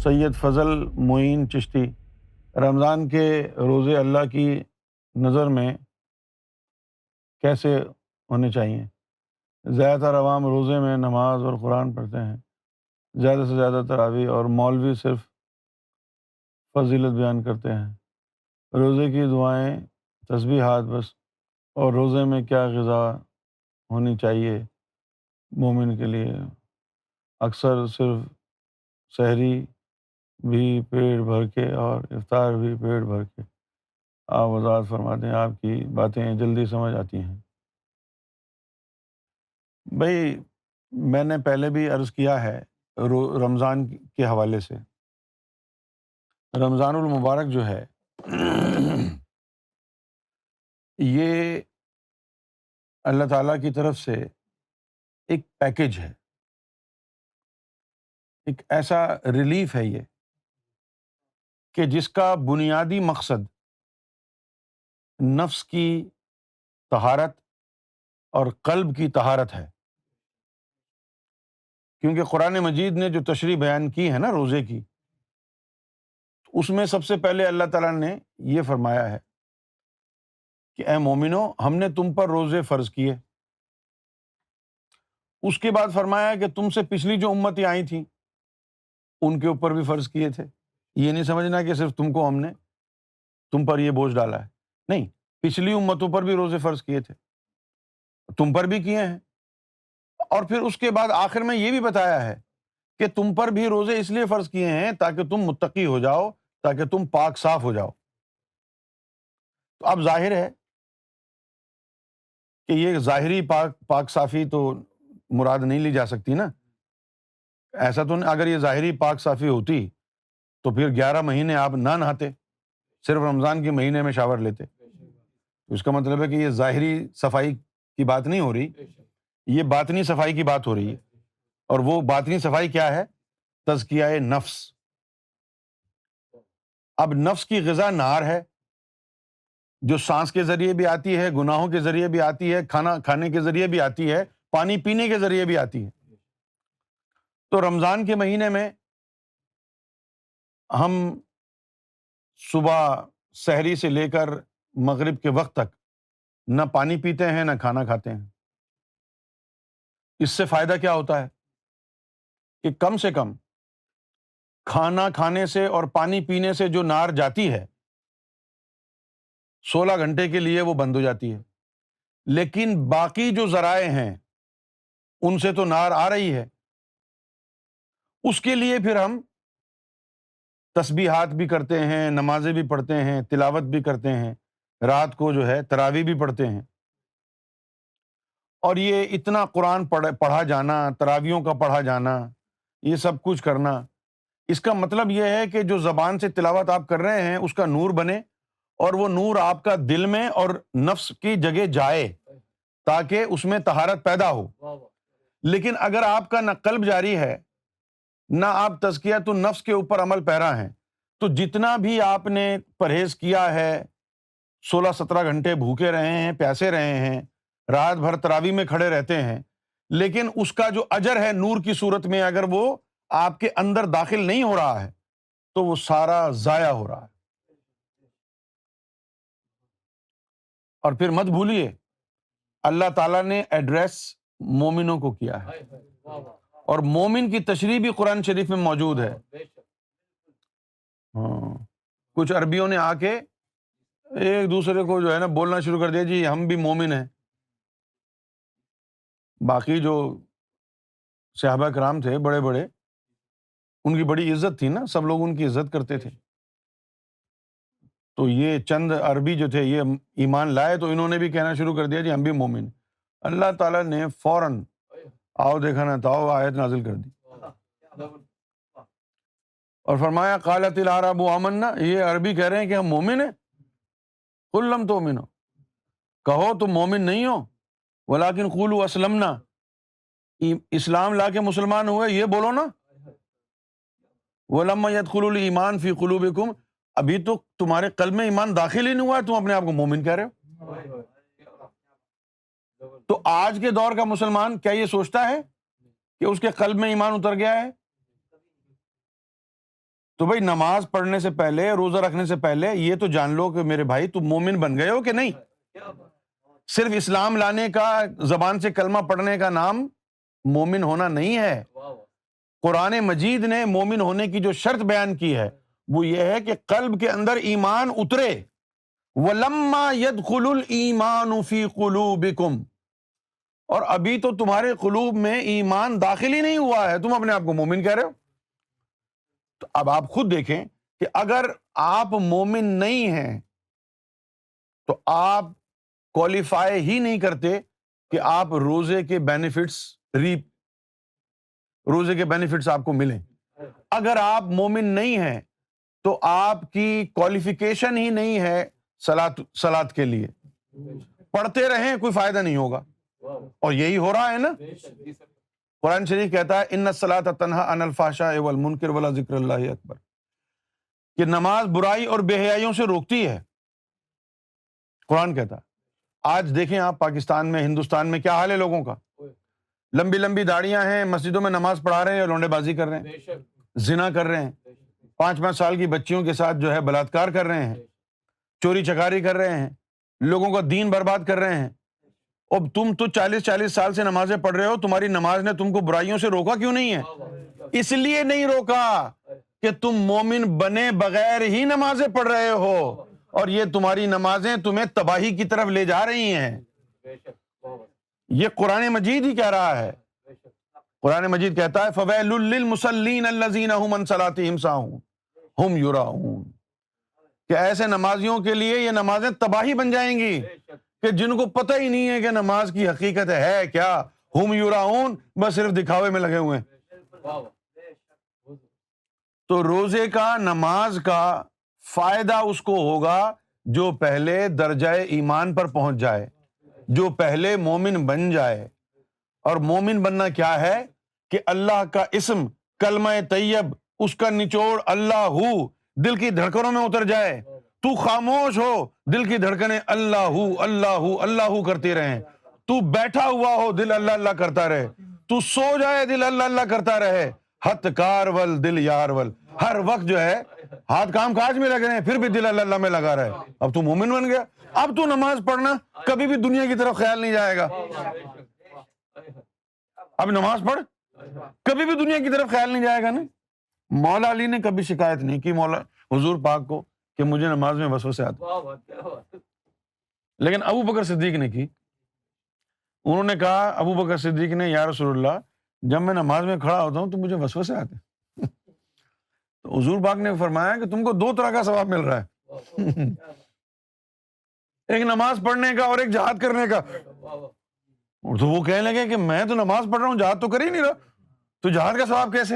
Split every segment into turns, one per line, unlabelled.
سید فضل معین چشتی، رمضان کے روزے اللہ کی نظر میں کیسے ہونے چاہیے؟ زیادہ تر عوام روزے میں نماز اور قرآن پڑھتے ہیں، زیادہ سے زیادہ تراویح، اور مولوی صرف فضیلت بیان کرتے ہیں۔ روزے کی دعائیں، تسبیحات بس، اور روزے میں کیا غذا ہونی چاہیے مومن کے لیے؟ اکثر صرف سحری بھی پیٹ بھر کے اور افطار بھی پیٹ بھر کے۔ آپ وضاحت فرما دیں، آپ کی باتیں جلدی سمجھ آتی ہیں۔ بھائی، میں نے پہلے بھی عرض کیا ہے، رمضان کے حوالے سے، رمضان المبارک جو ہے یہ اللہ تعالیٰ کی طرف سے ایک پیکج ہے، ایک ایسا ریلیف ہے یہ کہ جس کا بنیادی مقصد نفس کی طہارت اور قلب کی طہارت ہے۔ کیونکہ قرآن مجید نے جو تشریح بیان کی ہے نا روزے کی، اس میں سب سے پہلے اللہ تعالیٰ نے یہ فرمایا ہے کہ اے مومنو، ہم نے تم پر روزے فرض کیے۔ اس کے بعد فرمایا کہ تم سے پچھلی جو امتیں آئی تھیں ان کے اوپر بھی فرض کیے تھے۔ یہ نہیں سمجھنا کہ صرف تم پر یہ بوجھ ڈالا ہے، نہیں، پچھلی امتوں پر بھی روزے فرض کیے تھے، تم پر بھی کیے ہیں۔ اور پھر اس کے بعد آخر میں یہ بھی بتایا ہے کہ تم پر بھی روزے اس لیے فرض کیے ہیں تاکہ تم متقی ہو جاؤ، تاکہ تم پاک صاف ہو جاؤ۔ تو اب ظاہر ہے کہ یہ ظاہری پاک صافی تو مراد نہیں لی جا سکتی نا۔ ایسا تو نہیں، اگر یہ ظاہری پاک صافی ہوتی تو پھر 11 مہینے آپ نہ نہاتے، صرف رمضان کے مہینے میں شاور لیتے۔ اس کا مطلب ہے کہ یہ ظاہری صفائی کی بات نہیں ہو رہی، یہ باطنی صفائی کی بات ہو رہی ہے۔ اور وہ باطنی صفائی کیا ہے؟ تزکیہ نفس۔ اب نفس کی غذا نار ہے، جو سانس کے ذریعے بھی آتی ہے، گناہوں کے ذریعے بھی آتی ہے، کھانا کھانے کے ذریعے بھی آتی ہے، پانی پینے کے ذریعے بھی آتی ہے۔ تو رمضان کے مہینے میں ہم صبح سحری سے لے کر مغرب کے وقت تک نہ پانی پیتے ہیں نہ کھانا کھاتے ہیں۔ اس سے فائدہ کیا ہوتا ہے کہ کم سے کم کھانا کھانے سے اور پانی پینے سے جو نار جاتی ہے 16 گھنٹے کے لیے وہ بند ہو جاتی ہے، لیکن باقی جو ذرائع ہیں ان سے تو نار آ رہی ہے۔ اس کے لیے پھر ہم تسبیحات بھی کرتے ہیں، نمازیں بھی پڑھتے ہیں، تلاوت بھی کرتے ہیں، رات کو جو ہے تراویح بھی پڑھتے ہیں۔ اور یہ اتنا قرآن پڑھا جانا، تراویحوں کا پڑھا جانا، یہ سب کچھ کرنا، اس کا مطلب یہ ہے کہ جو زبان سے تلاوت آپ کر رہے ہیں اس کا نور بنے، اور وہ نور آپ کا دل میں اور نفس کی جگہ جائے تاکہ اس میں طہارت پیدا ہو۔ لیکن اگر آپ کا نہ قلب جاری ہے، نہ آپ تزکیۃ النفس کے اوپر عمل پیرا ہیں، تو جتنا بھی آپ نے پرہیز کیا ہے، 16-17 گھنٹے بھوکے رہے ہیں، پیاسے رہے ہیں، رات بھر تراویح میں کھڑے رہتے ہیں، لیکن اس کا جو اجر ہے نور کی صورت میں اگر وہ آپ کے اندر داخل نہیں ہو رہا ہے تو وہ سارا ضائع ہو رہا ہے۔ اور پھر مت بھولیے، اللہ تعالیٰ نے ایڈریس مومنوں کو کیا ہے، اور مومن کی تشریح بھی قرآن شریف میں موجود ہے۔ ہاں، کچھ عربیوں نے آ کے ایک دوسرے کو جو ہے نا بولنا شروع کر دیا، جی ہم بھی مومن ہیں۔ باقی جو صحابہ کرام تھے بڑے بڑے، ان کی بڑی عزت تھی نا، سب لوگ ان کی عزت کرتے تھے۔ تو یہ چند عربی جو تھے یہ ایمان لائے تو انہوں نے بھی کہنا شروع کر دیا، جی ہم بھی مومن۔ اللہ تعالیٰ نے فوراً آؤ دیکھا نہ تاؤ آیت نازل کر دی، اور فرمایا قالت العرب آمنا، یہ عربی کہہ رہے ہیں کہ ہم مومن ہیں۔ قل لم تؤمنوا، کہو تم مومن نہیں ہو، ولکن قولوا اسلمنا، اسلام لا کے مسلمان ہوئے یہ بولو نا۔ ولما يدخل الایمان فی قلوبکم، ابھی تو تمہارے قلب میں ایمان داخل ہی نہیں ہوا ہے، تم اپنے آپ کو مومن کہہ رہے ہو۔ تو آج کے دور کا مسلمان کیا یہ سوچتا ہے کہ اس کے قلب میں ایمان اتر گیا ہے؟ تو بھائی نماز پڑھنے سے پہلے، روزہ رکھنے سے پہلے یہ تو جان لو کہ میرے بھائی تم مومن بن گئے ہو کہ نہیں. صرف اسلام لانے کا، زبان سے کلمہ پڑھنے کا نام مومن ہونا نہیں ہے. قرآن مجید نے مومن ہونے کی جو شرط بیان کی ہے وہ یہ ہے کہ قلب کے اندر ایمان اترے. وَلَمَّا يَدْخُلُ الْإِيمَانُ فِي قُلُوبِكُمْ، اور ابھی تو تمہارے قلوب میں ایمان داخل ہی نہیں ہوا ہے، تم اپنے آپ کو مومن کہہ رہے ہو. تو اب آپ خود دیکھیں کہ اگر آپ مومن نہیں ہیں تو آپ کوالیفائی ہی نہیں کرتے کہ آپ روزے کے بینیفٹس آپ کو ملیں. اگر آپ مومن نہیں ہیں تو آپ کی کوالیفیکیشن ہی نہیں ہے صلاۃ کے لیے. پڑھتے رہیں کوئی فائدہ نہیں ہوگا، اور یہی ہو رہا ہے نا. قرآن شریف کہتا ہے ان الصلاۃ تنہی عن الفحشاء والمنکر ولذکر اللہ اکبر، کہ نماز برائی اور بے حیائیوں سے روکتی ہے. قرآن کہتا ہے. آج دیکھیں آپ پاکستان میں، ہندوستان میں کیا حال ہے لوگوں کا. لمبی لمبی داڑیاں ہیں، مسجدوں میں نماز پڑھا رہے ہیں اور لونڈے بازی کر رہے ہیں، زنا کر رہے ہیں، 5 سال کی بچیوں کے ساتھ جو ہے بلاತ್کار کر رہے ہیں، چوری چکاری کر رہے ہیں، لوگوں کا دین برباد کر رہے ہیں. اب تم تو 40 سال سے نمازیں پڑھ رہے ہو، تمہاری نماز نے تم کو برائیوں سے روکا کیوں نہیں ہے؟ اس لیے نہیں روکا کہ تم مومن بنے بغیر ہی نمازیں پڑھ رہے ہو، اور یہ تمہاری نمازیں تمہیں تباہی کی طرف لے جا رہی ہیں. یہ قرآن مجید ہی کہہ رہا ہے. قرآن مجید کہتا ہے فَوَيْلٌ لِّلْمُصَلِّينَ الَّذِينَ هُمْ عَنْ صَلَاتِهِمْ سَاهُونَ هُمْ يُرَاءُونَ، کہ ایسے نمازیوں کے لیے یہ نمازیں تباہی بن جائیں گی کہ جن کو پتہ ہی نہیں ہے کہ نماز کی حقیقت ہے کیا. ہم یراؤن، بس صرف دکھاوے میں لگے ہوئے ہیں. تو روزے کا، نماز کا فائدہ اس کو ہوگا جو پہلے درجہ ایمان پر پہنچ جائے، جو پہلے مومن بن جائے. اور مومن بننا کیا ہے کہ اللہ کا اسم کلمہ طیب، اس کا نچوڑ اللہ ہو دل کی دھڑکنوں میں اتر جائے. تو خاموش ہو، دل کی دھڑکنیں اللہ اللہ اللہ کرتی رہیں. تو بیٹھا ہوا ہو، دل اللہ اللہ کرتا رہے. تو سو جائے، دل اللہ اللہ کرتا رہے. ہتھ کار ول دل یار ول، ہر وقت جو ہے ہاتھ کام کاج میں لگ رہے ہیں پھر بھی دل اللہ اللہ میں لگا رہے. اب تو مومن بن گیا. اب تو نماز پڑھنا کبھی بھی دنیا کی طرف خیال نہیں جائے گا. اب نماز پڑھ، کبھی بھی دنیا کی طرف خیال نہیں جائے گا نا. مولا علی نے کبھی شکایت نہیں کی مولا حضور پاک کو کہ مجھے نماز میں وسوسے آتے، لیکن ابو بکر صدیق نے کی. انہوں نے کہا، ابو بکر صدیق نے، یا رسول اللہ جب میں نماز میں کھڑا ہوتا ہوں تو مجھے وسوسے آتے. تو حضور پاک نے فرمایا کہ تم کو 2 طرح کا ثواب مل رہا ہے، ایک نماز پڑھنے کا اور ایک جہاد کرنے کا. تو وہ کہنے لگے کہ میں تو نماز پڑھ رہا ہوں، جہاد تو کر ہی نہیں رہا، تو جہاد کا ثواب کیسے؟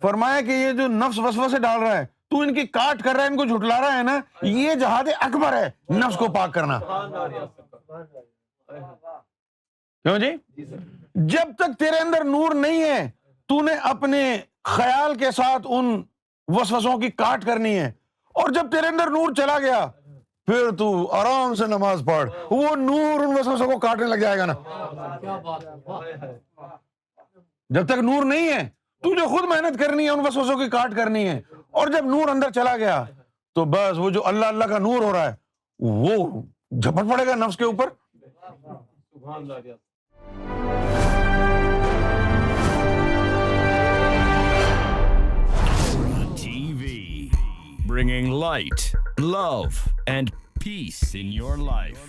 فرمایا کہ یہ جو نفس وسوسے ڈال رہا ہے، تو ان کی کاٹ کر رہا ہے، ان کو جھٹلا رہا ہے نا، یہ جہاد اکبر ہے، نفس کو پاک کرنا. کیوں جی؟ جب تک تیرے اندر نور نہیں ہے تو نے اپنے خیال کے ساتھ ان وسوسوں کی کاٹ کرنی ہے، اور جب تیرے اندر نور چلا گیا پھر تو آرام سے نماز پڑھ، وہ نور ان وسوسوں کو کاٹنے لگ جائے گا نا. جب تک نور نہیں ہے تجھے خود محنت کرنی ہے، ان وسوسوں کی کاٹ کرنی ہے، اور جب نور اندر چلا گیا تو بس وہ جو اللہ اللہ کا نور ہو رہا ہے وہ جھپٹ پڑے گا نفس کے اوپر.
TV, bringing light, love, and peace in your life.